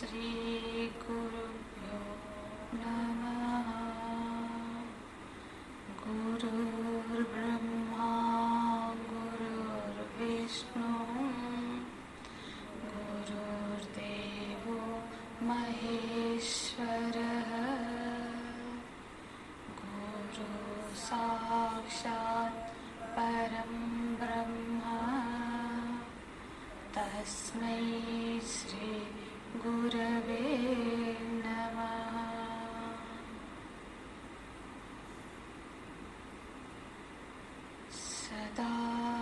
श्रीगुरुभ्यो नमः। गुरुर्ब्रह्मा गुरुर्विष्णु गुरुर्देवो महेश्वरः गुरु साक्षात् परं ब्रह्म तस्मै श्री गुरवे नमः। सदाशिवसमारम्भाः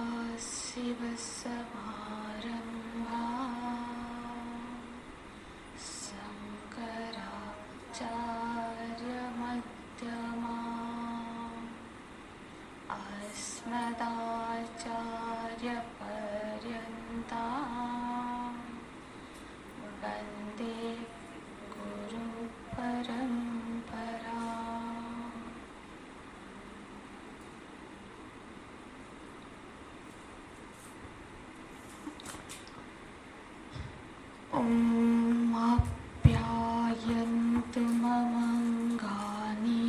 शङ्कराचार्यमध्यमाः अस्मदाचार्यपर्यन्ताः वन्दे गुरुपरम्परा। ॐ आप्यायन्तु ममङ्गानि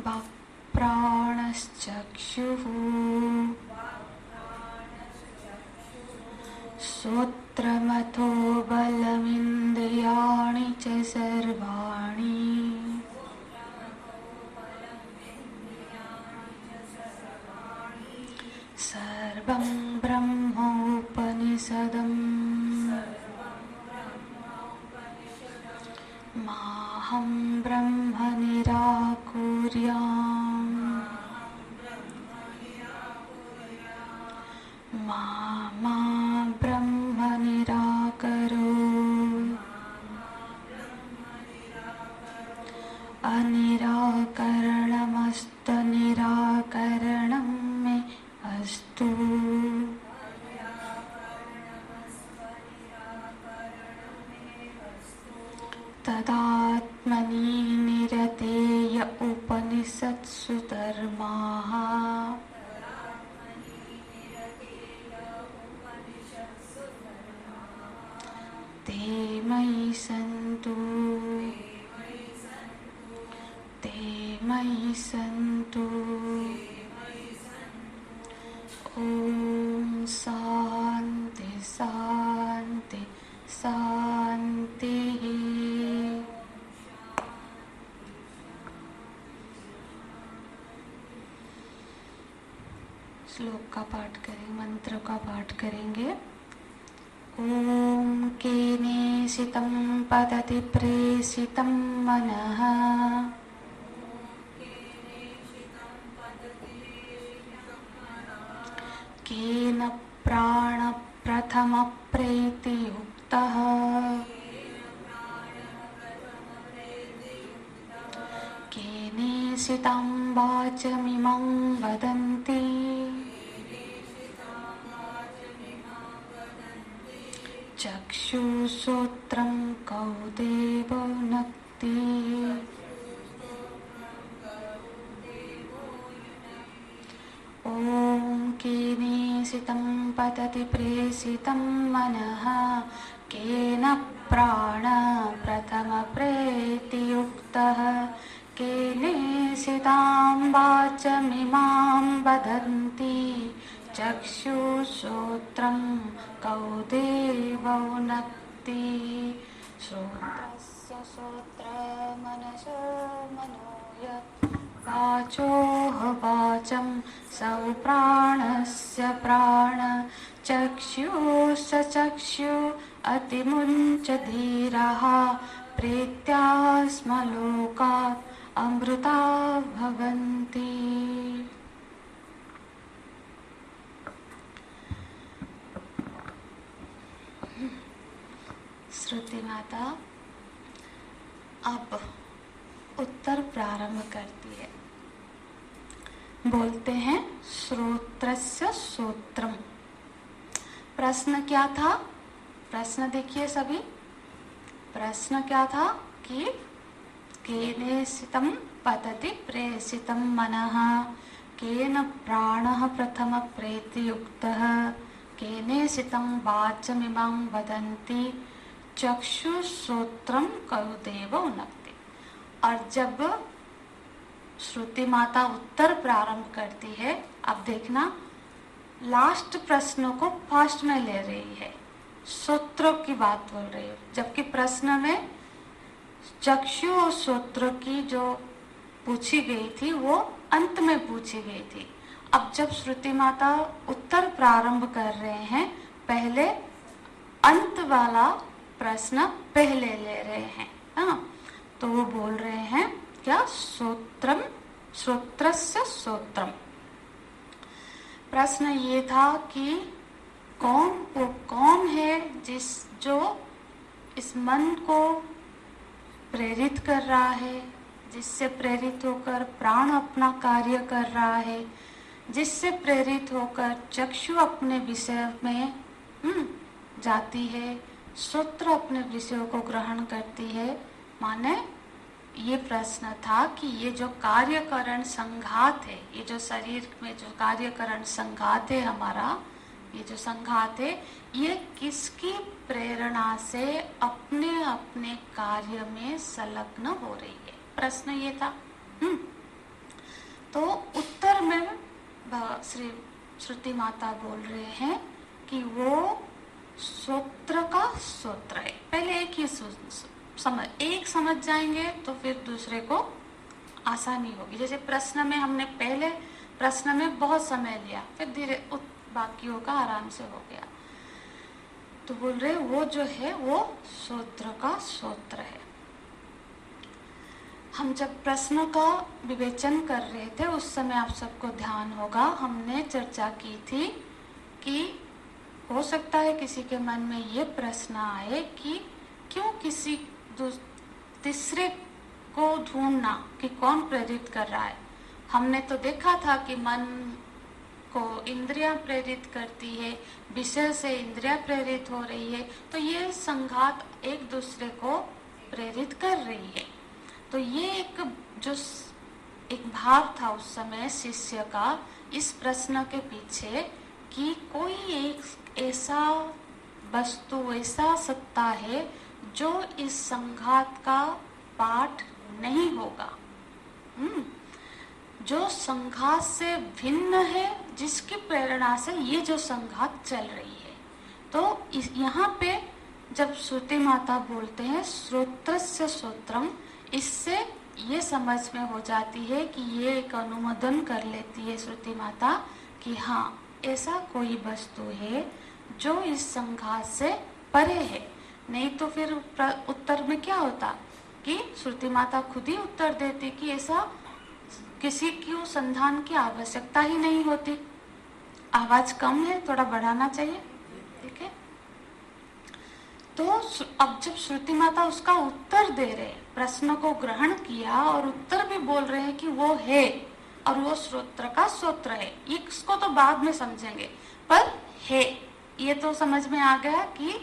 वाक्प्राणश्चक्षुः श्रोत्रमथो बलमिन्द्रियाणि च सर्वाणि सर्वं ब्रह्मोपनिषदम् माहं ब्रह्म निराकुर्याम् मा ब्रह्म निराकरोत् अनिराकरणमस्तनिराकरणं मे अस्तु। तदात्मनि निरतेय उपनिषत्सु धर्माः ते मयि सन्तु ते मयि सन्तु। ॐ शान्ति शान्ति शान्तिः। श्लोक का पाठ करेंगे, मंत्र का पाठ करेंगे। ॐ केनेषितं पतति प्रेषितं मनः केन प्राणप्रथमप्रेतियुक्तः केनेषितं वाचमिमं वदन्ति चक्षुश्रोत्रं कौदेवो नक्ति ॐ केनेषितं पतति प्रेषितं मनः केन प्राणप्रथमप्रेतियुक्तः केनेषितां वाचमिमां वदन्ति चक्षुश्रोत्रं कौदेवो नक्ति श्रोत्रस्य श्रोत्रमनसो मनो यत् वाचोः वाचं सौ प्राणस्य प्राण चक्षुश्च चक्षु अतिमुञ्च धीरः प्रीत्यास्मलोकात् अमृता भवन्ति। श्रुति माता अब उत्तर प्रारंभ करती है। बोलते हैं श्रोत्रस्य श्रोत्रम। प्रश्न क्या था? प्रश्न देखिए सभी। प्रश्न क्या था कि केनेषितं पतति प्रेषितं मनः केन प्राणः प्रथम प्रेतयुक्तः केनेषितं वाचमिमां वदन्ति चक्षुश्रोत्रं कयुदेव उनक्ति। और जब श्रुति माता उत्तर प्रारंभ करती है, अब देखना लास्ट प्रश्नों को फर्स्ट में ले रही है, सूत्रों की बात बोल रही है, जबकि प्रश्न में चक्षु और सूत्र की जो पूछी गई थी वो अंत में पूछी गई थी। अब जब श्रुति माता उत्तर प्रारंभ कर रहे हैं, पहले अंत वाला प्रश्न पहले ले रहे हैं। हाँ, तो वो बोल रहे हैं क्या, सूत्रम श्रोत्रस्य सूत्रम। प्रश्न ये था कि वो कौन है जो इस मन को प्रेरित कर रहा है, जिससे प्रेरित होकर प्राण अपना कार्य कर रहा है, जिससे प्रेरित होकर चक्षु अपने विषय में जाती है, सूत्र अपने विषयों को ग्रहण करती है। माने ये प्रश्न था कि ये जो कार्यकरण संघात है, ये जो शरीर में जो कार्यकरण संघात है हमारा, ये जो संघात है, ये किसकी प्रेरणा से अपने अपने कार्य में संलग्न हो रही है, प्रश्न ये था। तो उत्तर में श्री श्रुति माता बोल रहे हैं कि वो सूत्र का सूत्र है। पहले एक समझ जाएंगे तो फिर दूसरे को आसानी होगी। जैसे प्रश्न में हमने पहले प्रश्न में बहुत समय लिया, फिर धीरे बाकियों का आराम से हो गया। तो बोल रहे वो जो है वो सूत्र का सूत्र है। हम जब प्रश्नों का विवेचन कर रहे थे उस समय आप सबको ध्यान होगा, हमने चर्चा की थी कि हो सकता है किसी के मन में ये प्रश्न आए कि क्यों किसी तीसरे को ढूंढना कि कौन प्रेरित कर रहा है। हमने तो देखा था कि मन को इंद्रियां प्रेरित करती है, विषय से इंद्रियां प्रेरित हो रही है, तो ये संघात एक दूसरे को प्रेरित कर रही है। तो ये एक भाव था उस समय शिष्य का इस प्रश्न के पीछे कि कोई एक ऐसा वस्तु, ऐसा सत्ता है जो इस संघात का पाठ नहीं होगा, जो संघात से भिन्न है, जिसकी प्रेरणा से ये जो संघात चल रही है। तो यहाँ पे जब श्रुति माता बोलते हैं श्रोत्रस्य सूत्रम, इससे ये समझ में हो जाती है कि ये एक अनुमोदन कर लेती है श्रुति माता कि हाँ, ऐसा कोई वस्तु है जो इस संघात से परे है। नहीं तो फिर उत्तर में क्या होता कि श्रुति माता खुद ही उत्तर देती कि ऐसा किसी की संधान की आवश्यकता ही नहीं होती। आवाज कम है, थोड़ा बढ़ाना चाहिए, ठीक है। तो अब जब श्रुति माता उसका उत्तर दे रहे, प्रश्न को ग्रहण किया और उत्तर भी बोल रहे हैं कि वो है और वो श्रोत्र का सूत्र है, इसको तो बाद में समझेंगे, पर है ये तो समझ में आ गया कि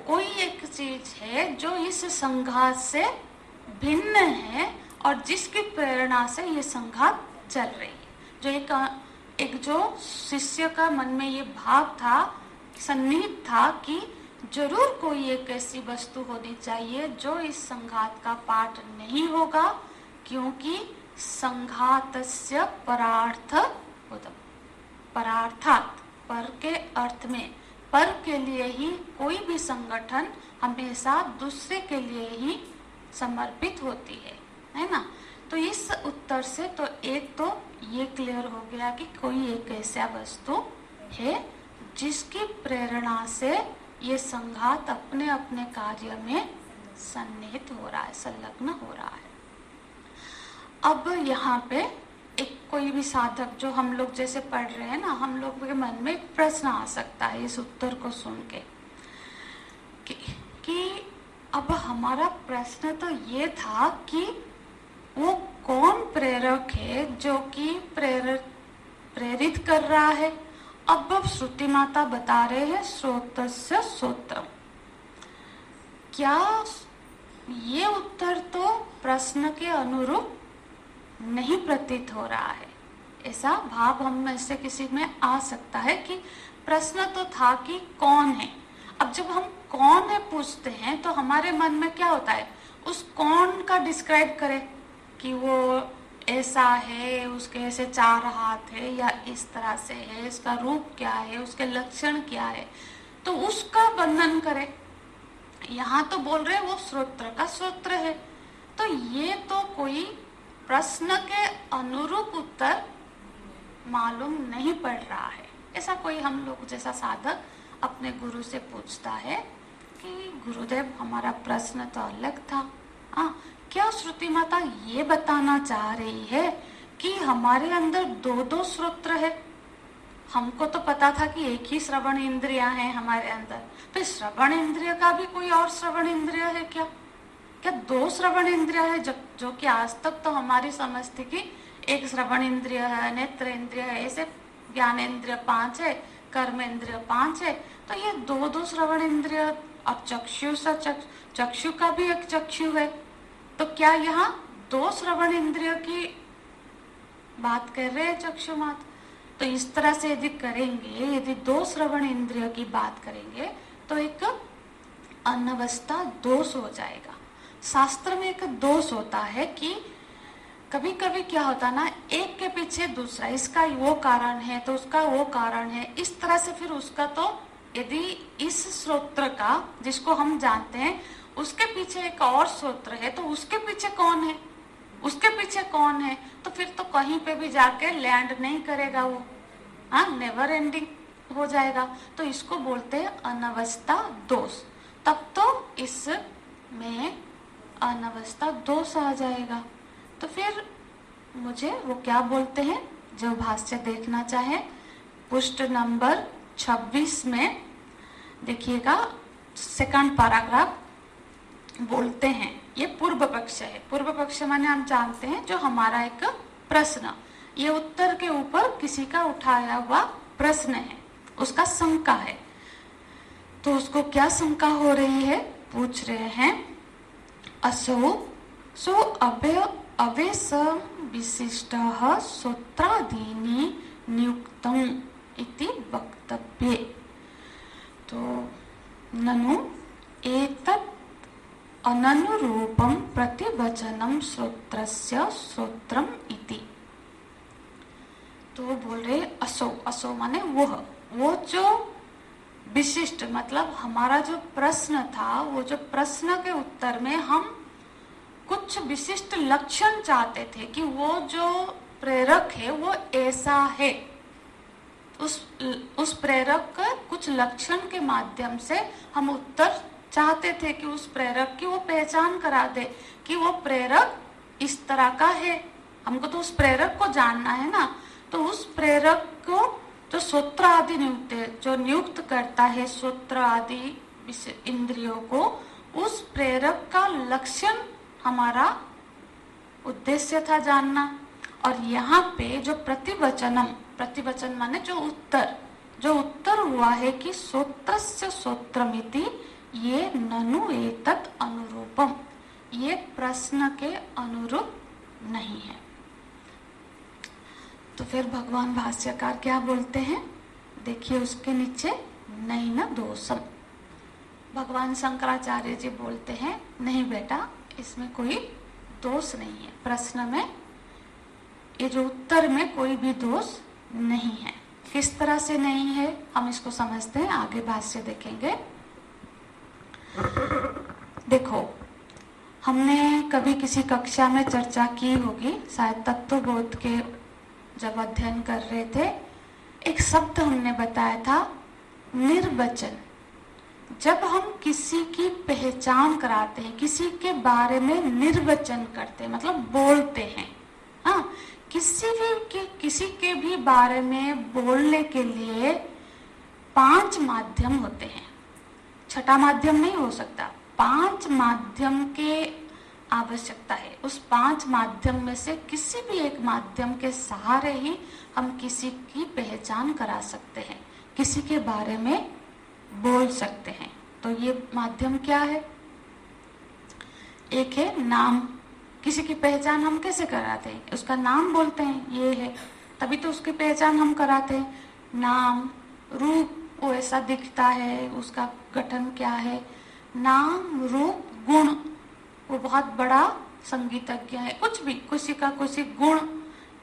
कोई एक चीज है जो इस संघात से भिन्न है और जिसकी प्रेरणा से ये संघात चल रही है। जो एक जो शिष्य का मन में ये भाव था, सन्निहित था कि जरूर कोई एक ऐसी वस्तु होनी चाहिए जो इस संघात का पाठ नहीं होगा, क्योंकि संघातस्य परार्थ परार्थात, पर के अर्थ में, पर के लिए ही कोई भी संगठन हमेशा दूसरे के लिए ही समर्पित होती है ना। तो इस उत्तर से तो एक तो ये क्लियर हो गया कि कोई एक ऐसा वस्तु है जिसकी प्रेरणा से ये संघात अपने अपने कार्य में सन्निहित हो रहा है, संलग्न हो रहा है। अब यहाँ पे एक कोई भी साधक जो हम लोग जैसे पढ़ रहे हैं ना, हम लोग के मन में एक प्रश्न आ सकता है इस उत्तर को सुन के कि अब हमारा प्रश्न तो ये था कि वो कौन प्रेरक है जो कि प्रेरित कर रहा है। अब श्रुति माता बता रहे हैं श्रोत्रस्य सूत्रम। क्या ये उत्तर तो प्रश्न के अनुरूप नहीं प्रतीत हो रहा है, ऐसा भाव हम में से किसी में आ सकता है कि प्रश्न तो था कि कौन है। अब जब हम कौन है पूछते हैं तो हमारे मन में क्या होता है, उस कौन का डिस्क्राइब करें कि वो ऐसा है, उसके ऐसे 4 हाथ है या इस तरह से है, इसका रूप क्या है, उसके लक्षण क्या है, तो उसका वर्णन करें। यहाँ तो बोल रहे वो श्रोत्र का श्रोत्र है, तो ये तो कोई प्रश्न के अनुरूप उत्तर मालूम नहीं पड़ रहा है। ऐसा कोई हम लोग जैसा साधक अपने गुरु से पूछता है कि गुरुदेव हमारा प्रश्न तो अलग था, क्या श्रुति माता ये बताना चाह रही है कि हमारे अंदर 2 श्रोत्र है? हमको तो पता था कि एक ही श्रवण इंद्रिया है हमारे अंदर, तो श्रवण इंद्रिय का भी कोई और श्रवण इंद्रिय है क्या? क्या 2 श्रवण इंद्रिय है? जो कि आज तक तो हमारी समझ थी कि एक श्रवण इंद्रिय है, नेत्र इंद्रिय है, ऐसे ज्ञान इंद्रिय 5 है, कर्म इंद्रिय 5 है, तो ये 2 श्रवण इंद्रिय। अब चक्षु का भी एक चक्षु है, तो क्या यहाँ 2 श्रवण इंद्रिय की बात कर रहे हैं चक्षु मात? तो इस तरह से यदि करेंगे, यदि 2 श्रवण इंद्रिय की बात करेंगे तो एक अनवस्था दोष हो जाएगा। शास्त्र में एक दोष होता है कि कभी कभी क्या होता ना, एक के पीछे दूसरा, इसका वो कारण है तो उसका वो कारण है, इस तरह से फिर उसका तो यदि इस श्रोत्र का जिसको हम जानते हैं उसके पीछे एक और श्रोत्र है तो उसके पीछे कौन है, उसके पीछे कौन है, तो फिर तो कहीं पे भी जाके लैंड नहीं करेगा वो, नेवर एंडिंग हो जाएगा। तो इसको बोलते हैं अनवस्था दोष। तब तो इसमें अनवस्था दोष आ जाएगा। तो फिर मुझे वो क्या बोलते हैं, जो भाष्य देखना चाहे पृष्ठ नंबर 26 में देखिएगा, 2nd पैराग्राफ बोलते हैं, ये पूर्व पक्ष है। पूर्व पक्ष माने हम जानते हैं जो हमारा एक प्रश्न, ये उत्तर के ऊपर किसी का उठाया हुआ प्रश्न है, उसका शंका है। तो उसको क्या शंका हो रही है, पूछ रहे हैं, असो सो अवेश विशिष्टः सूत्रादीनि नियुक्तम् इति वक्तव्ये। तो ननु एतत् अननुरूपं प्रतिवचनं श्रोत्रस्य श्रोत्रम इति। तो वो बोल रहे असो, असो माने वो जो विशिष्ट, मतलब हमारा जो प्रश्न था, वो जो प्रश्न के उत्तर में हम कुछ विशिष्ट लक्षण चाहते थे कि वो जो प्रेरक है वो ऐसा है, उस प्रेरक का कुछ लक्षण के माध्यम से हम उत्तर चाहते थे कि उस प्रेरक की वो पहचान करा दे कि वो प्रेरक इस तरह का है। हमको तो उस प्रेरक को जानना है ना, तो उस प्रेरक को जो सूत्र आदि नियुक्त है, जो नियुक्त करता है सूत्र आदि इंद्रियों को, उस प्रेरक का लक्षण हमारा उद्देश्य था जानना। और यहाँ पे जो प्रतिवचन माने जो उत्तर हुआ है कि सूत्रस्य सूत्रमिति, ये ननु एतत् अनुरूपम, ये प्रश्न के अनुरूप नहीं है। तो फिर भगवान भाष्यकार क्या बोलते हैं, देखिए उसके नीचे नहीं न दोषम। भगवान शंकराचार्य जी बोलते हैं नहीं बेटा, इसमें कोई दोष नहीं है, प्रश्न में ये जो उत्तर में कोई भी दोष नहीं है। किस तरह से नहीं है हम इसको समझते हैं, आगे भाष्य देखेंगे। देखो, हमने कभी किसी कक्षा में चर्चा की होगी, शायद तत्वबोध के जब अध्ययन कर रहे थे, एक शब्द हमने बताया था निर्वचन। जब हम किसी की पहचान कराते हैं, किसी के बारे में निर्वचन करते हैं, मतलब बोलते हैं, किसी के भी बारे में बोलने के लिए 5 माध्यम होते हैं, छठा माध्यम नहीं हो सकता, 5 माध्यम के आवश्यकता है। उस 5 माध्यम में से किसी भी एक माध्यम के सहारे ही हम किसी की पहचान करा सकते हैं, किसी के बारे में बोल सकते हैं। तो ये माध्यम क्या है, एक है नाम, किसी की पहचान हम कैसे कराते हैं, उसका नाम बोलते हैं, ये है तभी तो उसकी पहचान हम कराते हैं। नाम, रूप, वो ऐसा दिखता है, उसका गठन क्या है। नाम, रूप, गुण, वो बहुत बड़ा संगीतज्ञ है, कुछ भी, किसी का किसी गुण।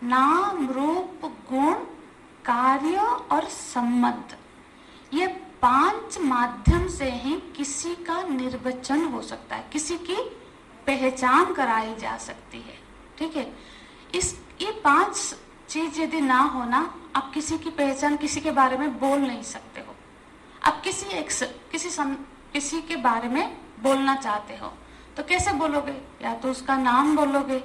नाम, रूप, गुण, कार्य और संबंध, ये 5 माध्यम से ही किसी का निर्वचन हो सकता है, किसी की पहचान कराई जा सकती है। ठीक है, ये 5 चीज यदि ना हो ना, आप किसी की पहचान, किसी के बारे में बोल नहीं सकते हो। आप किसी के बारे में बोलना चाहते हो तो कैसे बोलोगे? या तो उसका नाम बोलोगे,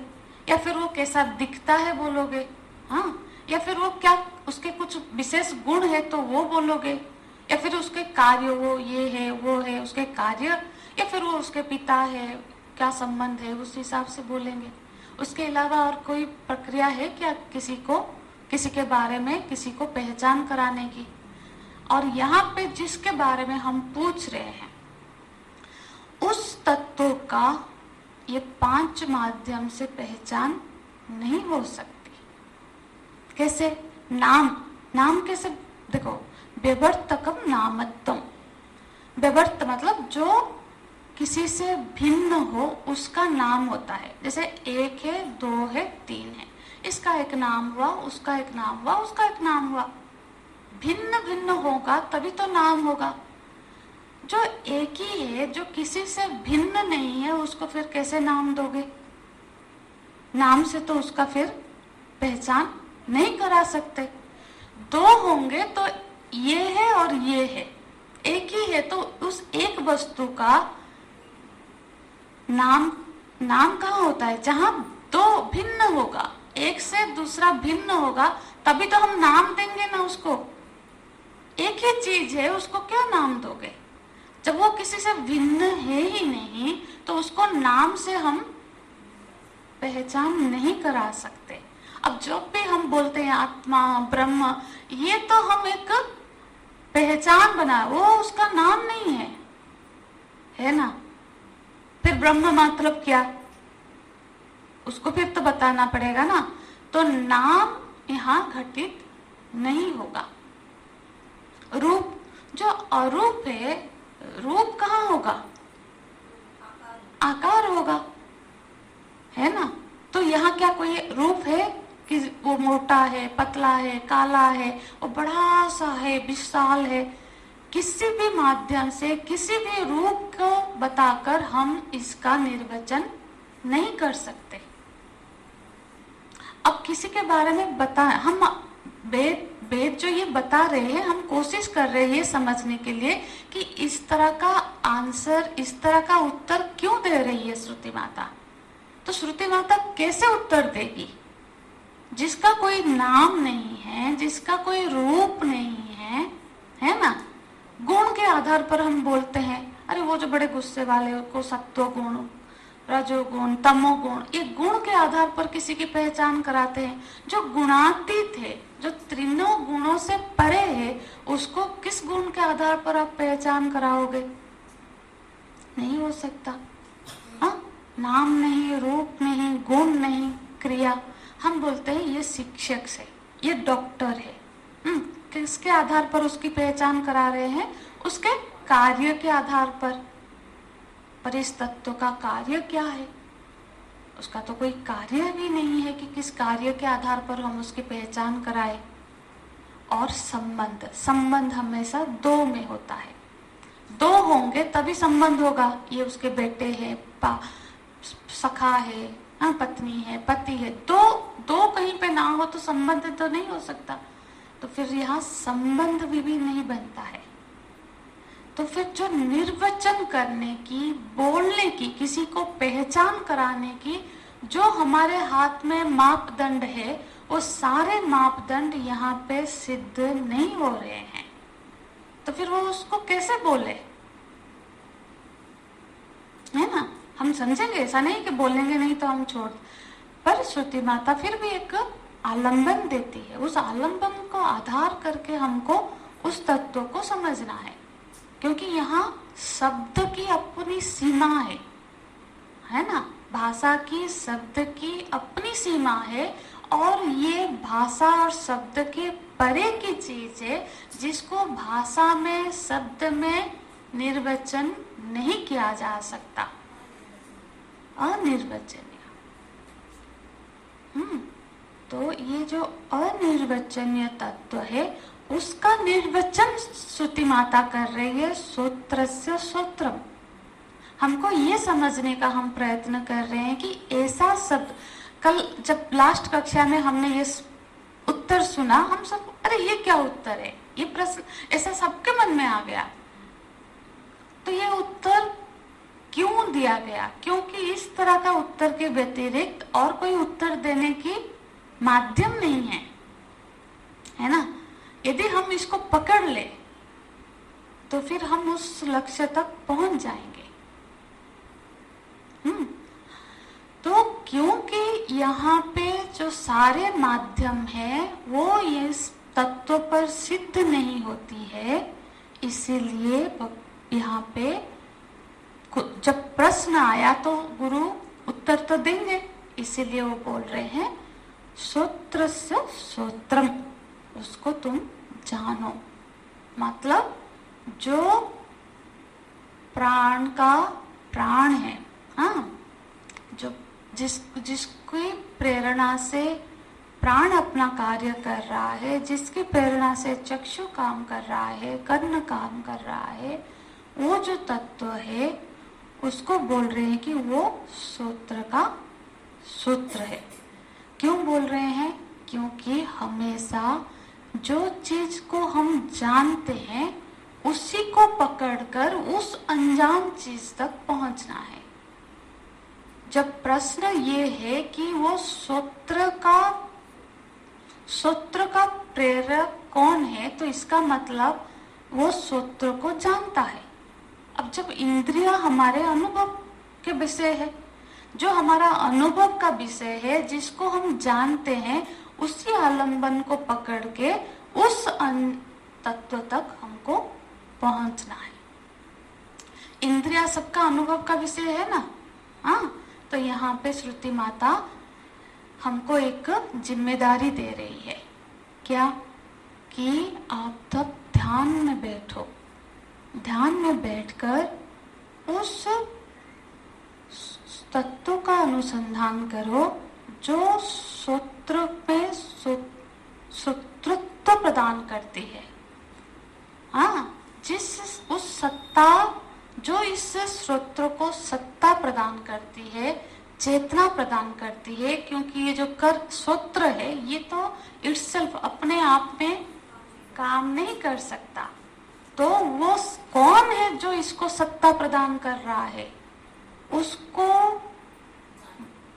या फिर वो कैसा दिखता है बोलोगे, हाँ, या फिर वो क्या, उसके कुछ विशेष गुण है तो वो बोलोगे, या फिर उसके कार्य, वो ये है वो है उसके कार्य, या फिर वो उसके पिता है, क्या संबंध है, उस हिसाब से बोलेंगे। उसके अलावा और कोई प्रक्रिया है क्या किसी के बारे में किसी को पहचान कराने की? और यहाँ पे जिसके बारे में हम पूछ रहे हैं उस तत्व का ये 5 माध्यम से पहचान नहीं हो सकती। कैसे? नाम कैसे? देखो, व्यवर्तकम नामत्वम, व्यवर्त मतलब जो किसी से भिन्न हो उसका नाम होता है। जैसे 1 है, 2 है, 3 है, इसका एक नाम हुआ, उसका एक नाम हुआ, उसका एक नाम हुआ। भिन्न भिन्न होगा तभी तो नाम होगा। जो एक ही है, जो किसी से भिन्न नहीं है, उसको फिर कैसे नाम दोगे? नाम से तो उसका फिर पहचान नहीं करा सकते। 2 होंगे तो ये है और ये है, एक ही है तो उस एक वस्तु का नाम कहाँ होता है? जहां 2 भिन्न होगा, एक से दूसरा भिन्न होगा, तभी तो हम नाम देंगे ना उसको। एक ही चीज है, उसको क्या नाम दोगे? जब वो किसी से भिन्न है ही नहीं तो उसको नाम से हम पहचान नहीं करा सकते। अब जो भी हम बोलते हैं आत्मा, ब्रह्म, ये तो हम एक पहचान बना, वो उसका नाम नहीं है ना? फिर ब्रह्म मतलब क्या, उसको फिर तो बताना पड़ेगा ना। तो नाम यहाँ घटित नहीं होगा। रूप, जो अरूप है, रूप कहाँ होगा? आकार होगा, है ना? तो यहाँ क्या कोई रूप है कि वो मोटा है, पतला है, काला है, वो बड़ा सा है, विशाल है? किसी भी माध्यम से किसी भी रूप को बताकर हम इसका निर्वचन नहीं कर सकते। अब किसी के बारे में हम वेद जो ये बता रहे हैं, हम कोशिश कर रहे हैं ये समझने के लिए कि इस तरह का आंसर, इस तरह का उत्तर क्यों दे रही है श्रुति माता। तो श्रुति माता कैसे उत्तर देगी? जिसका कोई नाम नहीं है, जिसका कोई रूप नहीं है ना? गुण के आधार पर हम बोलते हैं, अरे वो जो बड़े गुस्से वाले, उनको सत्व गुण, रजोगुण, तमोगुण, ये गुण के आधार पर किसी की पहचान कराते हैं। जो गुणातीत है, जो तीनों गुणों से परे है, उसको किस गुण के आधार पर आप पहचान कराओगे? नहीं हो सकता। हाँ, नाम नहीं, रूप नहीं, गुण नहीं, क्रिया। हम बोलते हैं ये शिक्षक से, ये डॉक्टर है, किसके आधार पर उसकी पहचान करा रहे हैं? उसके कार्य के आधार पर इस तत्व का कार्य क्या है? उसका तो कोई कार्य भी नहीं है कि किस कार्य के आधार पर हम उसकी पहचान कराए। और संबंध हमेशा 2 में होता है। 2 होंगे तभी संबंध होगा। ये उसके बेटे है, सखा है, पत्नी है, पति है। दो कहीं पे ना हो तो संबंध तो नहीं हो सकता। तो फिर यहाँ संबंध भी नहीं बनता है। तो फिर जो निर्वचन करने की, बोलने की, किसी को पहचान कराने की जो हमारे हाथ में मापदंड है, वो सारे मापदंड यहाँ पे सिद्ध नहीं हो रहे हैं। तो फिर वो उसको कैसे बोले, है ना? हम समझेंगे, ऐसा नहीं कि बोलेंगे नहीं तो हम छोड़। पर श्रुति माता फिर भी एक आलंबन देती है। उस आलंबन को आधार करके हमको उस तत्व को समझना है, क्योंकि यहाँ शब्द की अपनी सीमा है ना? भाषा की, शब्द की अपनी सीमा है। और ये भाषा और शब्द के परे की चीज है, जिसको भाषा में शब्द में निर्वचन नहीं किया जा सकता, अनिर्वचनीय। तो ये जो अनिर्वचनीय तत्व है, उसका निर्वचन श्रुति माता कर रही है श्रोत्रस्य श्रोत्रम। हमको ये समझने का हम प्रयत्न कर रहे हैं कि ऐसा शब्द, कल जब लास्ट कक्षा में हमने ये उत्तर सुना, हम सब अरे ये क्या उत्तर है, ये प्रश्न ऐसा सबके मन में आ गया। तो ये उत्तर क्यों दिया गया? क्योंकि इस तरह का उत्तर के व्यतिरिक्त और कोई उत्तर देने की माध्यम नहीं है, है ना। यदि हम इसको पकड़ ले तो फिर हम उस लक्ष्य तक पहुंच जाएंगे। तो क्योंकि यहाँ पे जो सारे माध्यम है वो इस तत्व पर सिद्ध नहीं होती है, इसीलिए यहाँ पे जब प्रश्न आया तो गुरु उत्तर तो देंगे, इसीलिए वो बोल रहे हैं श्रोत्रस्य श्रोत्रम, उसको तुम जानो। मतलब जो प्राण का प्राण है, हाँ, जो जिसकी प्रेरणा से प्राण अपना कार्य कर रहा है, जिसकी प्रेरणा से चक्षु काम कर रहा है, कर्ण काम कर रहा है, वो जो तत्व है उसको बोल रहे हैं कि वो सूत्र का सूत्र है। क्यों बोल रहे हैं? क्योंकि हमेशा जो चीज को हम जानते हैं उसी को पकड़कर उस अनजान चीज तक पहुंचना है। जब प्रश्न ये है कि वो सूत्र का प्रेरक कौन है, तो इसका मतलब वो सूत्र को जानता है। अब जब इंद्रिय हमारे अनुभव के विषय है, जो हमारा अनुभव का विषय है, जिसको हम जानते हैं, उसी आलंबन को पकड़ के उस तत्व तक हमको पहुंचना है। इंद्रिया सबका अनुभव का विषय है ना, हाँ। तो यहाँ पे श्रुति माता हमको एक जिम्मेदारी दे रही है, क्या? कि आप तब ध्यान में बैठो, ध्यान में बैठकर उस तत्व का अनुसंधान करो जो सूत्र में सूत्रत्व प्रदान करती है, हाँ। उस सत्ता जो इस सूत्र को सत्ता प्रदान करती है, चेतना प्रदान करती है। क्योंकि ये जो कर सूत्र है ये तो इटसेल्फ अपने आप में काम नहीं कर सकता, तो वो कौन है जो इसको सत्ता प्रदान कर रहा है,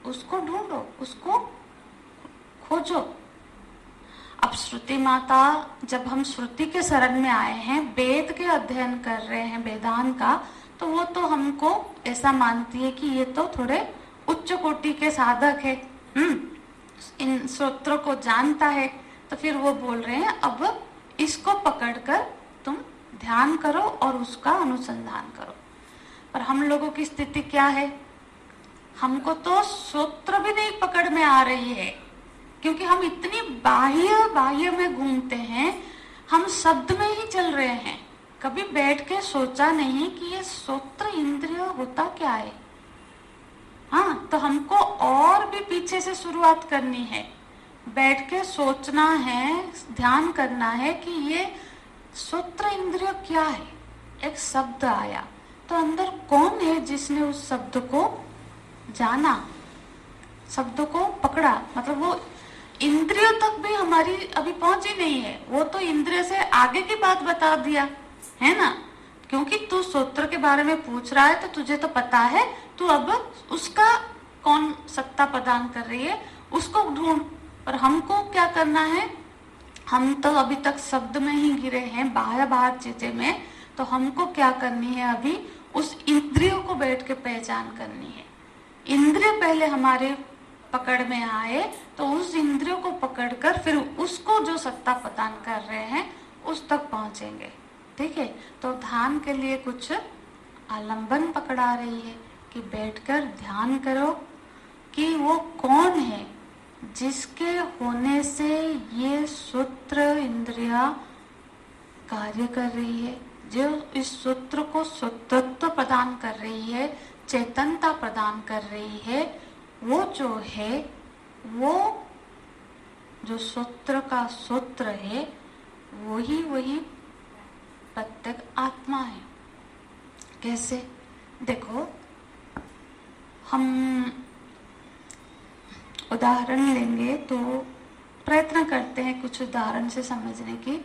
उसको ढूंढो, उसको खोजो। अब श्रुति माता, जब हम श्रुति के शरण में आए हैं, वेद के अध्ययन कर रहे हैं, वेदांत का, तो वो तो हमको ऐसा मानती है कि ये तो थोड़े उच्च कोटि के साधक है, इन सूत्रों को जानता है। तो फिर वो बोल रहे हैं अब इसको पकड़कर तुम ध्यान करो और उसका अनुसंधान करो। पर हम लोगों की स्थिति क्या है? हमको तो सूत्र भी नहीं पकड़ में आ रही है, क्योंकि हम इतनी बाह्य में घूमते हैं, हम शब्द में ही चल रहे हैं। कभी बैठ के सोचा नहीं कि ये सूत्र इंद्रिय होता क्या है, हाँ। तो हमको और भी पीछे से शुरुआत करनी है, बैठ के सोचना है, ध्यान करना है कि ये सूत्र इंद्रिय क्या है। एक शब्द आया तो अंदर कौन है जिसने उस शब्द को जाना, शब्द को पकड़ा। मतलब वो इंद्रियों तक भी हमारी अभी पहुंची नहीं है, वो तो इंद्रिय से आगे की बात बता दिया है ना। क्योंकि तू सूत्र के बारे में पूछ रहा है तो तुझे तो पता है, तू अब उसका कौन सत्ता प्रदान कर रही है उसको ढूंढ। पर हमको क्या करना है? हम तो अभी तक शब्द में ही गिरे हैं, बाहर चीजें में। तो हमको क्या करनी है? अभी उस इंद्रियों को बैठ के पहचान करनी है। इंद्रिय पहले हमारे पकड़ में आए तो उस इंद्रियों को पकड़कर फिर उसको जो सत्ता प्रदान कर रहे हैं उस तक पहुंचेंगे। ठीक है, तो ध्यान के लिए कुछ आलंबन पकड़ा रही है कि बैठकर ध्यान करो कि वो कौन है जिसके होने से ये सूत्र इंद्रिया कार्य कर रही है, जो इस सूत्र को सूत्रत्व प्रदान कर रही है, चेतनता प्रदान कर रही है, वो जो है, वो जो सूत्र का सूत्र है, वही प्रत्येक आत्मा है। कैसे? देखो, हम उदाहरण लेंगे तो प्रयत्न करते हैं कुछ उदाहरण से समझने की।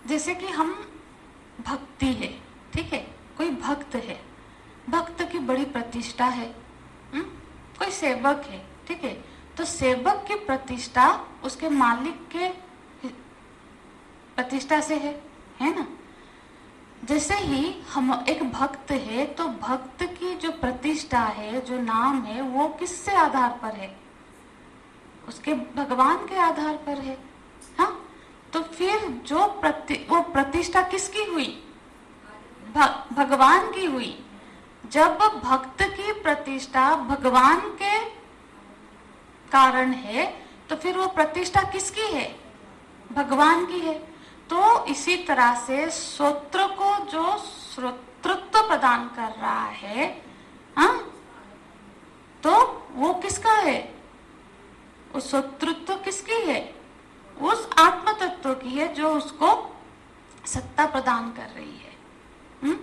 जैसे कि हम भक्ति है, ठीक है, कोई भक्त है, भक्त की बड़ी प्रतिष्ठा है, कोई सेवक है, ठीक है, तो सेवक की प्रतिष्ठा उसके मालिक के प्रतिष्ठा से है ना। जैसे ही हम एक भक्त है, तो भक्त की जो प्रतिष्ठा है, जो नाम है, वो किससे आधार पर है? उसके भगवान के आधार पर है। हाँ, तो फिर जो वो प्रतिष्ठा किसकी हुई? भगवान की हुई। जब भक्त की प्रतिष्ठा भगवान के कारण है, तो फिर वो प्रतिष्ठा किसकी है? भगवान की है। तो इसी तरह से सूत्र को जो श्रोतृत्व प्रदान कर रहा है, हाँ, तो वो किसका है? उस श्रोतृत्व किसकी है? उस आत्म तत्व की है, जो उसको सत्ता प्रदान कर रही है।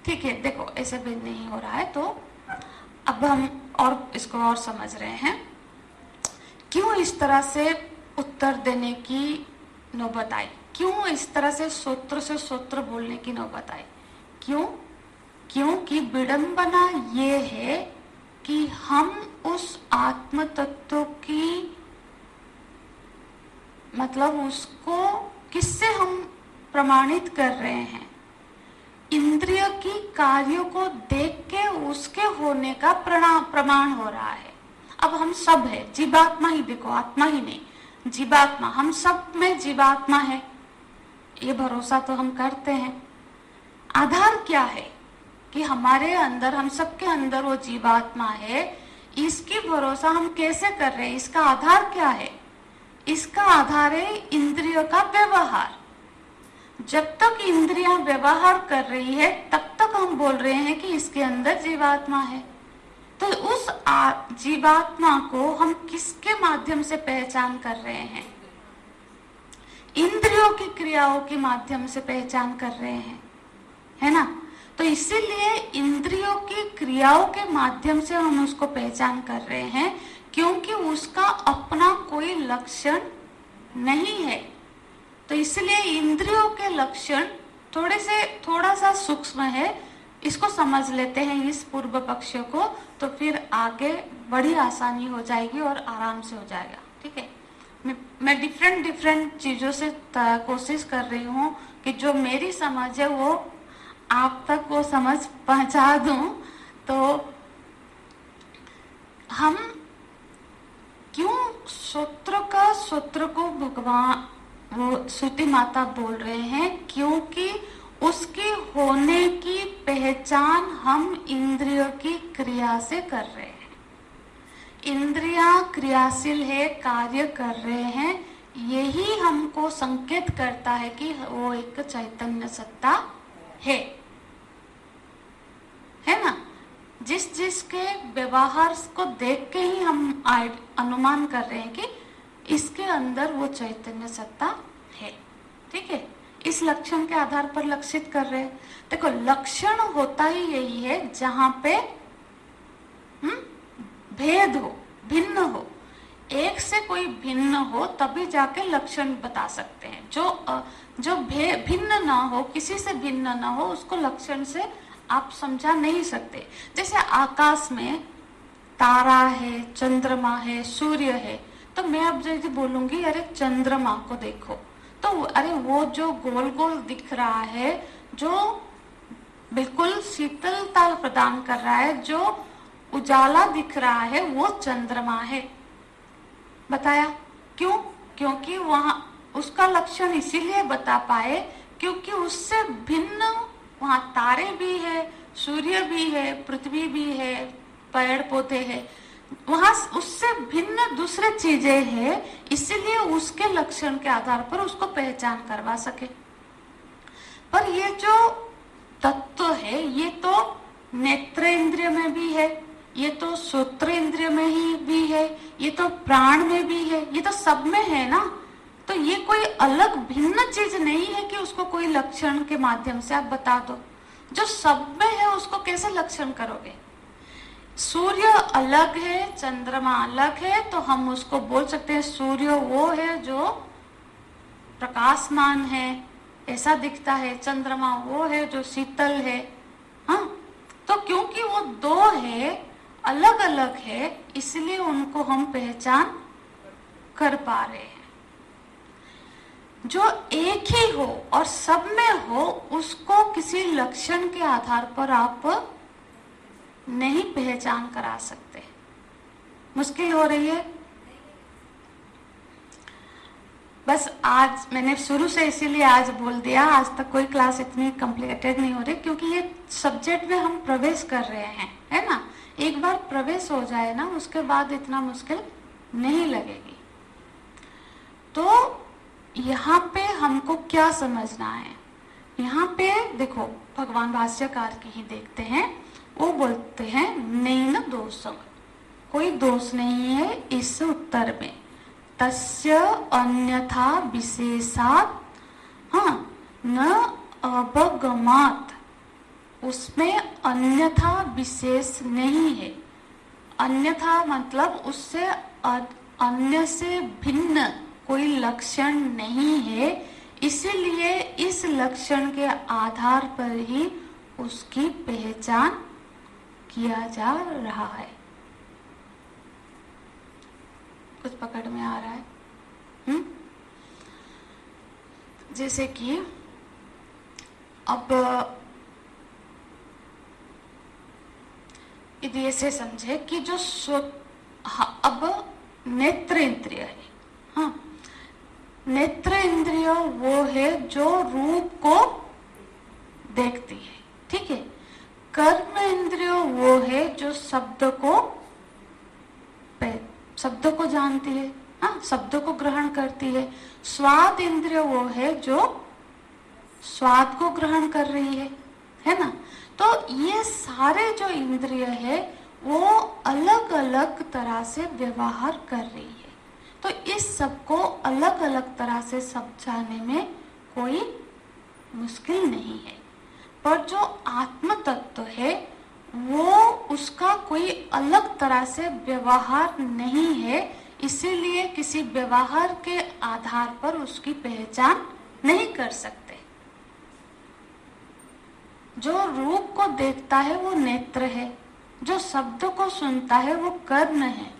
ठीक है, देखो ऐसे भी नहीं हो रहा है, तो अब हम और इसको और समझ रहे हैं। क्यों इस तरह से उत्तर देने की नौबत आई? क्यों इस तरह से सूत्र बोलने की नौबत आई? क्योंकि विडंबना ये है कि हम उस आत्म तत्व की, मतलब उसको किससे हम प्रमाणित कर रहे हैं? इंद्रिय की कार्यों को देख के उसके होने का प्रमाण हो रहा है। अब हम सब है, जीवात्मा ही, देखो आत्मा ही नहीं, जीवात्मा, हम सब में जीवात्मा है, ये भरोसा तो हम करते हैं। आधार क्या है कि हमारे अंदर, हम सबके अंदर वो जीवात्मा है, इसकी भरोसा हम कैसे कर रहे हैं? इसका आधार क्या है? इसका आधार है इंद्रियों का व्यवहार। जब तक इंद्रियां व्यवहार कर रही है, तब तक हम बोल रहे हैं कि इसके अंदर जीवात्मा है। तो उस जीवात्मा को हम किसके माध्यम से पहचान कर रहे हैं? इंद्रियों की क्रियाओं के माध्यम से पहचान कर रहे हैं, है ना। तो इसीलिए इंद्रियों की क्रियाओं के माध्यम से हम उसको पहचान कर रहे हैं, क्योंकि उसका अपना कोई लक्षण नहीं है। तो इसलिए इंद्रियों के लक्षण थोड़ा सा सूक्ष्म है। इसको समझ लेते हैं, इस पूर्व पक्ष को, तो फिर आगे बड़ी आसानी हो जाएगी और आराम से हो जाएगा। ठीक है, मैं डिफरेंट चीजों से कोशिश कर रही हूँ कि जो मेरी समझ है वो आप तक वो समझ पहुंचा दूं। तो हम क्यों सूत्र को भगवान, वो श्रुति माता बोल रहे हैं? क्योंकि उसके होने की पहचान हम इंद्रियों की क्रिया से कर रहे हैं। इंद्रियां क्रियाशील है, कार्य कर रहे हैं, यही हमको संकेत करता है कि वो एक चैतन्य सत्ता है ना। जिसके व्यवहार को देख के ही हम अनुमान कर रहे हैं कि इसके अंदर वो चैतन्य सत्ता है। ठीक है, इस लक्षण के आधार पर लक्षित कर रहे हैं। देखो, लक्षण होता ही यही है जहां पे भेद हो, भिन्न हो, एक से कोई भिन्न हो, तभी जाके लक्षण बता सकते हैं। जो भिन्न ना हो, किसी से भिन्न ना हो, उसको लक्षण से आप समझा नहीं सकते। जैसे आकाश में तारा है, चंद्रमा है, सूर्य है, तो मैं अब यदि बोलूंगी अरे चंद्रमा को देखो, तो अरे वो जो गोल गोल दिख रहा है, जो बिल्कुल शीतलता प्रदान कर रहा है, जो उजाला दिख रहा है, वो चंद्रमा है। बताया क्यों? क्योंकि वहां उसका लक्षण इसीलिए बता पाए क्योंकि उससे भिन्न वहां तारे भी है, सूर्य भी है, पृथ्वी भी है, पेड़ पौधे है। वहां उससे भिन्न दूसरे चीजें हैं, इसीलिए उसके लक्षण के आधार पर उसको पहचान करवा सके। पर ये जो तत्व है ये तो नेत्र इंद्रिय में भी है, ये तो श्रोत्र इंद्रिय में ही भी है, ये तो प्राण में भी है, ये तो सब में है ना। तो ये कोई अलग भिन्न चीज नहीं है कि उसको कोई लक्षण के माध्यम से आप बता दो। जो सब में है उसको कैसे लक्षण करोगे? सूर्य अलग है, चंद्रमा अलग है, तो हम उसको बोल सकते हैं सूर्य वो है जो प्रकाशमान है, ऐसा दिखता है, चंद्रमा वो है जो शीतल है। हाँ, तो क्योंकि वो दो है, अलग अलग है, इसलिए उनको हम पहचान कर पा रहे हैं। जो एक ही हो और सब में हो उसको किसी लक्षण के आधार पर आप नहीं पहचान करा सकते, मुश्किल हो रही है। बस आज मैंने शुरू से इसीलिए आज बोल दिया, आज तक कोई क्लास इतनी कंप्लीटेड नहीं हो रही, क्योंकि ये सब्जेक्ट में हम प्रवेश कर रहे हैं, है ना। एक बार प्रवेश हो जाए ना, उसके बाद इतना मुश्किल नहीं लगेगी। तो यहाँ पे हमको क्या समझना है? यहाँ पे देखो, भगवान भाष्यकार की ही देखते हैं, वो बोलते हैं नैन दोषम, कोई दोष नहीं है इस उत्तर में। तस्य अन्यथा विशेषात, हाँ, न अवगमात, उसमें अन्यथा विशेष नहीं है। अन्यथा मतलब उससे अन्य से भिन्न कोई लक्षण नहीं है, इसीलिए इस लक्षण के आधार पर ही उसकी पहचान किया जा रहा है। कुछ पकड़ में आ रहा है? जैसे कि अब यदि ऐसे समझे कि जो अब नेत्र इंद्रिय है, हाँ, नेत्र इंद्रिय वो है जो रूप को देखती है, ठीक है। कर्म इंद्रिय वो है जो शब्द को जानती है, हाँ, शब्द को ग्रहण करती है। स्वाद इंद्रिय वो है जो स्वाद को ग्रहण कर रही है ना। तो ये सारे जो इंद्रिय है वो अलग अलग तरह से व्यवहार कर रही है। तो इस सब को अलग अलग तरह से समझाने में कोई मुश्किल नहीं है। पर जो आत्म तत्व है वो उसका कोई अलग तरह से व्यवहार नहीं है, इसीलिए किसी व्यवहार के आधार पर उसकी पहचान नहीं कर सकते। जो रूप को देखता है वो नेत्र है, जो शब्द को सुनता है वो कर्ण है।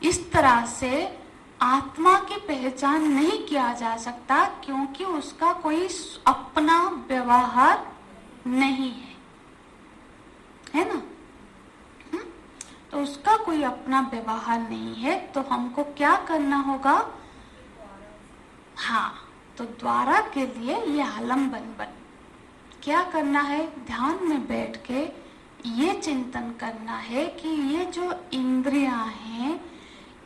इस तरह से आत्मा की पहचान नहीं किया जा सकता, क्योंकि उसका कोई अपना व्यवहार नहीं है ना। तो उसका कोई अपना व्यवहार नहीं है, तो हमको क्या करना होगा? हाँ, तो द्वारा के लिए ये आलम्बन बन क्या करना है? ध्यान में बैठ के ये चिंतन करना है कि ये जो इंद्रियां हैं,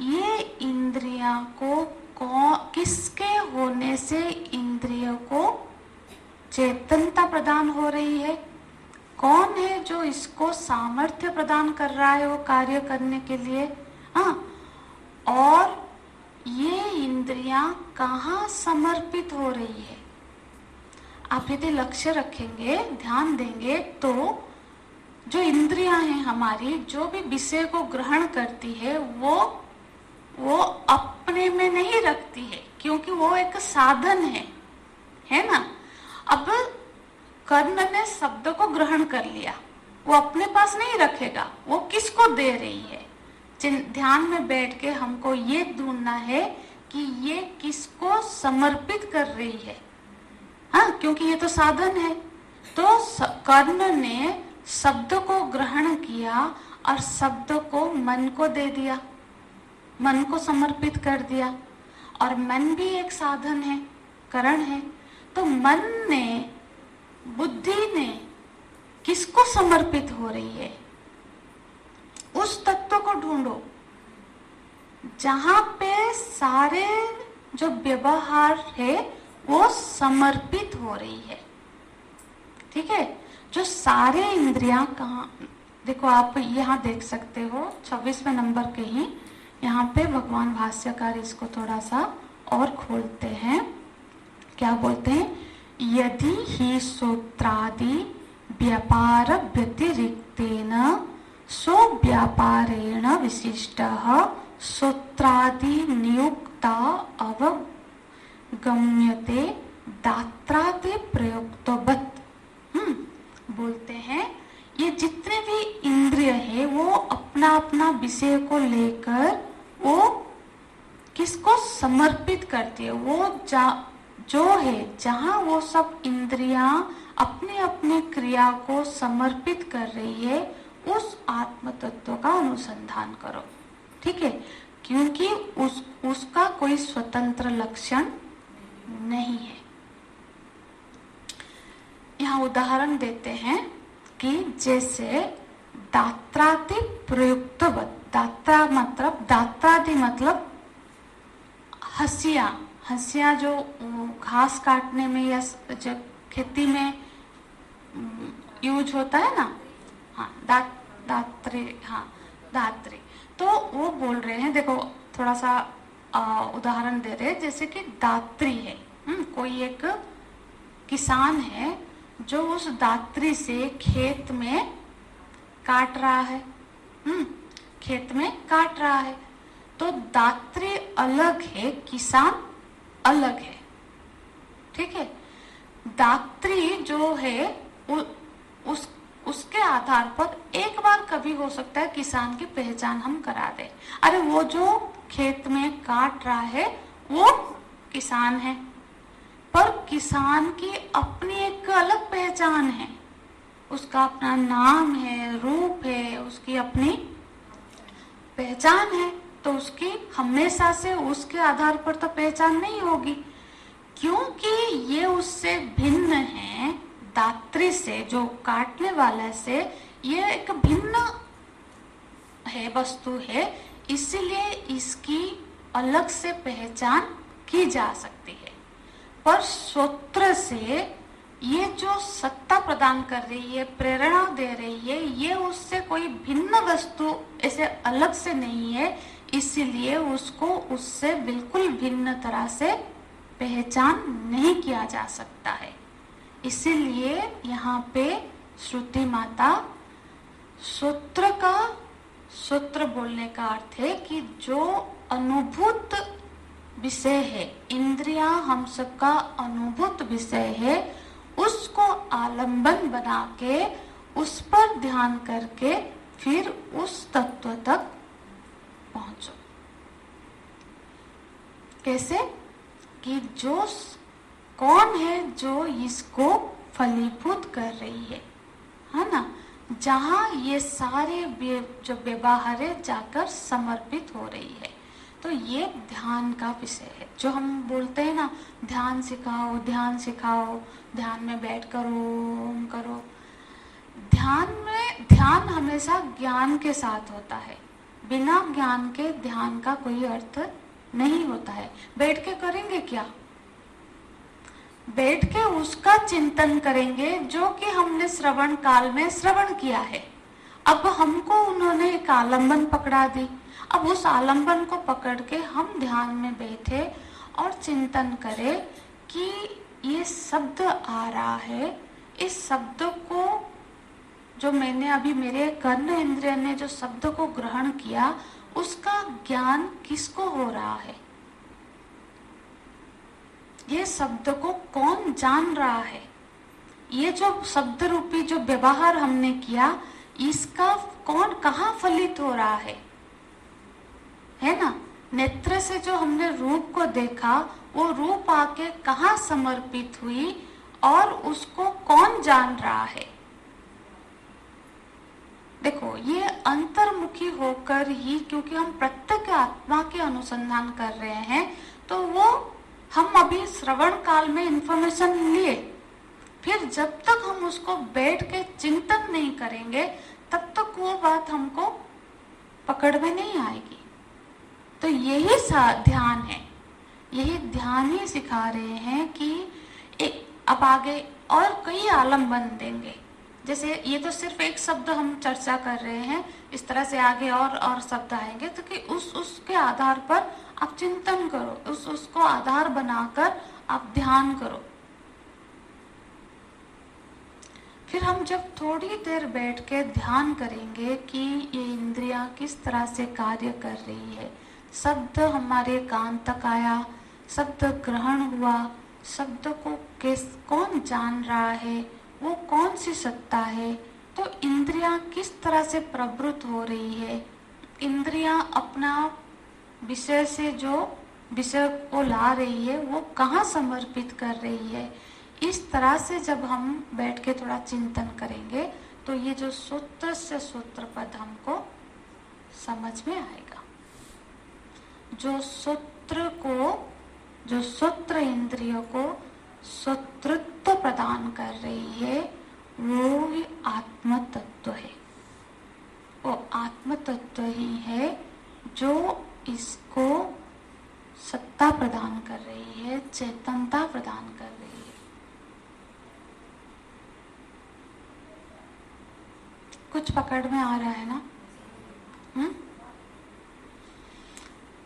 ये इंद्रियां को किसके होने से इंद्रियों को चेतनता प्रदान हो रही है? कौन है जो इसको सामर्थ्य प्रदान कर रहा है वो कार्य करने के लिए? हाँ, और ये इंद्रियां कहाँ समर्पित हो रही है? आप यदि लक्ष्य रखेंगे, ध्यान देंगे, तो जो इंद्रियां हैं हमारी, जो भी विषय को ग्रहण करती है वो अपने में नहीं रखती है, क्योंकि वो एक साधन है ना। अब कर्ण ने शब्द को ग्रहण कर लिया, वो अपने पास नहीं रखेगा, वो किसको दे रही है? ध्यान में बैठ के हमको ये ढूंढना है कि ये किसको समर्पित कर रही है। हाँ, क्योंकि ये तो साधन है। तो कर्ण ने शब्द को ग्रहण किया और शब्द को मन को दे दिया, मन को समर्पित कर दिया। और मन भी एक साधन है, करण है। तो मन ने, बुद्धि ने किसको समर्पित हो रही है? उस तत्व को ढूंढो जहाँ पे सारे जो व्यवहार है वो समर्पित हो रही है। ठीक है, जो सारे इंद्रियां कहाँ, देखो आप यहाँ देख सकते हो 26वें नंबर के ही यहाँ पे भगवान भाष्यकार इसको थोड़ा सा और खोलते हैं। क्या बोलते हैं? यदि ही सूत्रादि व्यापार व्यतिरिक्तेन सो व्यापारेण विशिष्टः सूत्रादि नियुक्ता अवगम्यते दात्रादि प्रयुक्तवत्। बोलते हैं ये जितने भी इंद्रिय है वो अपना अपना विषय को लेकर वो किसको समर्पित करती है, वो जो है जहाँ वो सब इंद्रियां अपने अपने क्रिया को समर्पित कर रही है उस आत्म तत्व का अनुसंधान करो। ठीक है, क्योंकि उसका कोई स्वतंत्र लक्षण नहीं है। यहाँ उदाहरण देते हैं कि जैसे दात्रादि प्रयुक्तवत्, दात्रादि मतलब हंसिया जो घास काटने में या जो खेती में यूज होता है ना, हाँ दात्री। तो वो बोल रहे हैं, देखो थोड़ा सा उदाहरण दे रहे हैं, जैसे कि दात्री है, कोई एक किसान है जो उस दात्री से खेत में काट रहा है, खेत में काट रहा है। तो दात्री अलग है, किसान अलग है। ठीक है, दात्री जो है उसके आधार पर एक बार कभी हो सकता है किसान की पहचान हम करा दें, अरे वो जो खेत में काट रहा है वो किसान है। पर किसान की अपनी एक अलग पहचान है, उसका अपना नाम है, रूप है, उसकी अपनी पहचान है। तो उसकी हमेशा से उसके आधार पर तो पहचान नहीं होगी, क्योंकि ये उससे भिन्न है दात्री से, जो काटने वाला से ये एक भिन्न है, वस्तु है, इसीलिए इसकी अलग से पहचान की जा सकती है। पर सूत्र से ये जो सत्ता प्रदान कर रही है, प्रेरणा दे रही है, ये उससे कोई भिन्न वस्तु ऐसे अलग से नहीं है, इसीलिए उसको उससे बिल्कुल भिन्न तरह से पहचान नहीं किया जा सकता है। इसीलिए यहाँ पे श्रुति माता सूत्र बोलने का अर्थ है कि जो अनुभूत विषय है, इंद्रियां हम सबका अनुभूत विषय है, उसको आलंबन बना के उस पर ध्यान करके फिर उस तत्व तक पहुंचो। कैसे? कि जो कौन है जो इसको फलीभूत कर रही है ना, जहाँ ये सारे जो व्यवहार है जाकर समर्पित हो रही है। तो ये ध्यान का विषय है। जो हम बोलते हैं ना, ध्यान सिखाओ, ध्यान सिखाओ, ध्यान में बैठ करो, ओम करो। ध्यान हमेशा ज्ञान के साथ होता है, बिना ज्ञान के ध्यान का कोई अर्थ नहीं होता है। बैठ के करेंगे क्या? बैठ के उसका चिंतन करेंगे जो कि हमने श्रवण काल में श्रवण किया है। अब हमको उन्होंने एक आलंबन पकड़ा दी, अब उस आलंबन को पकड़ के हम ध्यान में बैठे और चिंतन करें कि ये शब्द आ रहा है, इस शब्द को जो मैंने अभी मेरे कर्ण इंद्रिय ने जो शब्द को ग्रहण किया, उसका ज्ञान किसको हो रहा है, ये शब्द को कौन जान रहा है, ये जो शब्द रूपी जो व्यवहार हमने किया इसका कौन कहाँ फलित हो रहा है ना। नेत्र से जो हमने रूप को देखा, वो रूप आके कहाँ समर्पित हुई और उसको कौन जान रहा है। देखो ये अंतर्मुखी होकर ही, क्योंकि हम प्रत्येक आत्मा के अनुसंधान कर रहे हैं, तो वो हम अभी श्रवण काल में इंफॉर्मेशन लिए, फिर जब तक हम उसको बैठ के चिंतन नहीं करेंगे तब तक वो बात हमको पकड़ में नहीं आएगी। तो यही ध्यान है, यही ध्यान ही सिखा रहे हैं कि अब आगे और कई आलम बन देंगे। जैसे ये तो सिर्फ एक शब्द हम चर्चा कर रहे हैं, इस तरह से आगे और शब्द आएंगे, तो कि उसके आधार पर आप चिंतन करो, उसको आधार बनाकर आप ध्यान करो। फिर हम जब थोड़ी देर बैठ के ध्यान करेंगे कि ये इंद्रियां किस तरह से कार्य कर रही है, शब्द हमारे कान तक आया, शब्द ग्रहण हुआ, शब्द को कौन जान रहा है, वो कौन सी सत्ता है, तो इंद्रियां किस तरह से प्रवृत्त हो रही है, इंद्रियां अपना विषय से जो विषय को ला रही है वो कहाँ समर्पित कर रही है। इस तरह से जब हम बैठ के थोड़ा चिंतन करेंगे तो ये जो सूत्र से सूत्र पद हमको समझ में आएगा। जो सूत्र इंद्रियों को सूत्रत्व प्रदान कर रही है वो ही आत्म तत्व है। वो आत्म तत्व ही है जो इसको सत्ता प्रदान कर रही है, चेतनता प्रदान कर रही है। कुछ पकड़ में आ रहा है ना?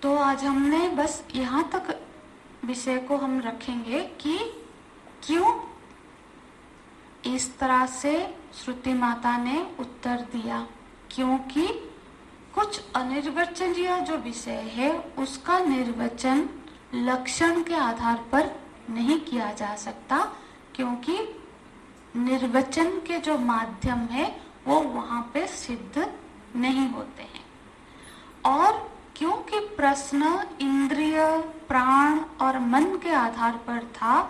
तो आज हमने बस यहाँ तक विषय को हम रखेंगे कि क्यों इस तरह से श्रुति माता ने उत्तर दिया, क्योंकि कुछ अनिर्वचनीय जो विषय है उसका निर्वचन लक्षण के आधार पर नहीं किया जा सकता, क्योंकि निर्वचन के जो माध्यम है वो वहां पे सिद्ध नहीं होते हैं। और क्योंकि प्रश्न इंद्रिय, प्राण और मन के आधार पर था,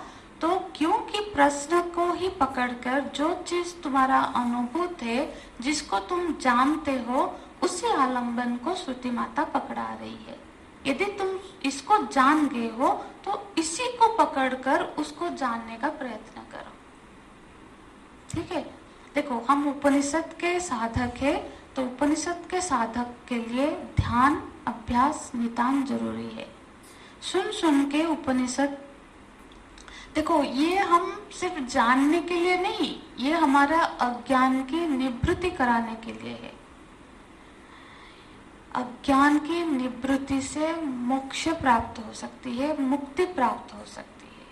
तो क्योंकि प्रश्न को ही पकड़कर जो चीज तुम्हारा अनुभूत है, जिसको तुम जानते हो, उसी आलंबन को श्रुति माता पकड़ा रही है। यदि तुम इसको जान गए हो तो इसी को पकड़कर उसको जानने का प्रयत्न करो। ठीक है? देखो, हम उपनिषद के साधक है, तो उपनिषद के साधक के लिए ध्यान अभ्यास नितांत जरूरी है। सुन सुन के उपनिषद, देखो ये हम सिर्फ जानने के लिए नहीं, ये हमारा अज्ञान की निवृत्ति कराने के लिए है। अज्ञान की निवृत्ति से मोक्ष प्राप्त हो सकती है, मुक्ति प्राप्त हो सकती है,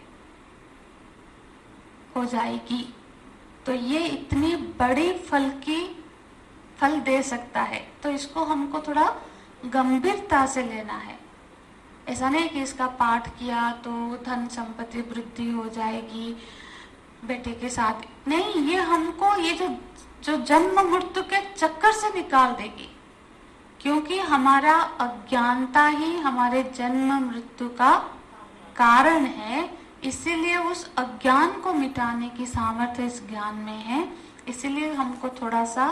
हो जाएगी। तो ये इतनी बड़ी फल दे सकता है, तो इसको हमको थोड़ा गंभीरता से लेना है। ऐसा नहीं कि इसका पाठ किया तो धन संपत्ति वृद्धि हो जाएगी बेटे के साथ, नहीं, ये हमको ये जो जन्म मृत्यु के चक्कर से निकाल देगी, क्योंकि हमारा अज्ञानता ही हमारे जन्म मृत्यु का कारण है। इसीलिए उस अज्ञान को मिटाने की सामर्थ्य इस ज्ञान में है। इसीलिए हमको थोड़ा सा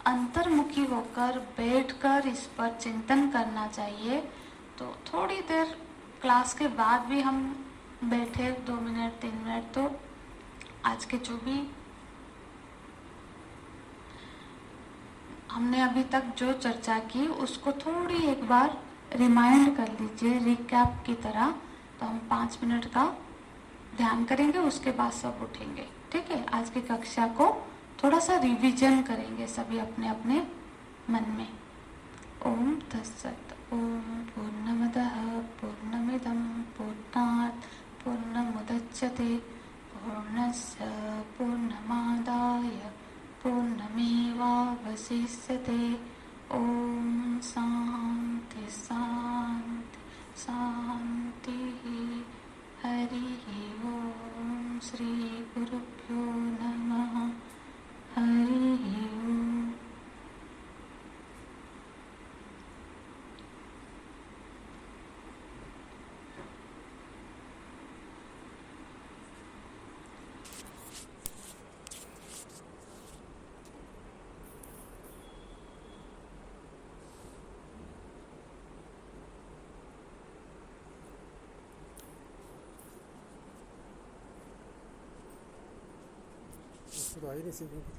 अंतर्मुखी होकर बैठकर इस पर चिंतन करना चाहिए। तो थोड़ी देर क्लास के बाद भी हम बैठे 2 मिनट 3 मिनट, तो आज के जो भी हमने अभी तक जो चर्चा की उसको थोड़ी एक बार रिमाइंड कर लीजिए, रिकैप की तरह। तो हम 5 मिनट का ध्यान करेंगे, उसके बाद सब उठेंगे। ठीक है? आज की कक्षा को थोड़ा सा रिवीजन करेंगे सभी अपने अपने मन में। ओम तत्सत। ओम पूर्णमदः पूर्णमिदं पूर्णात् पूर्णमुदच्यते पूर्णस्य पूर्णमादाय पूर्णमेवावशिष्यते। ओम शांति शांति शांति। हरि ओम। श्री गुरुभ्यो नमः। हरि ओम। तो आई नहीं सीखने की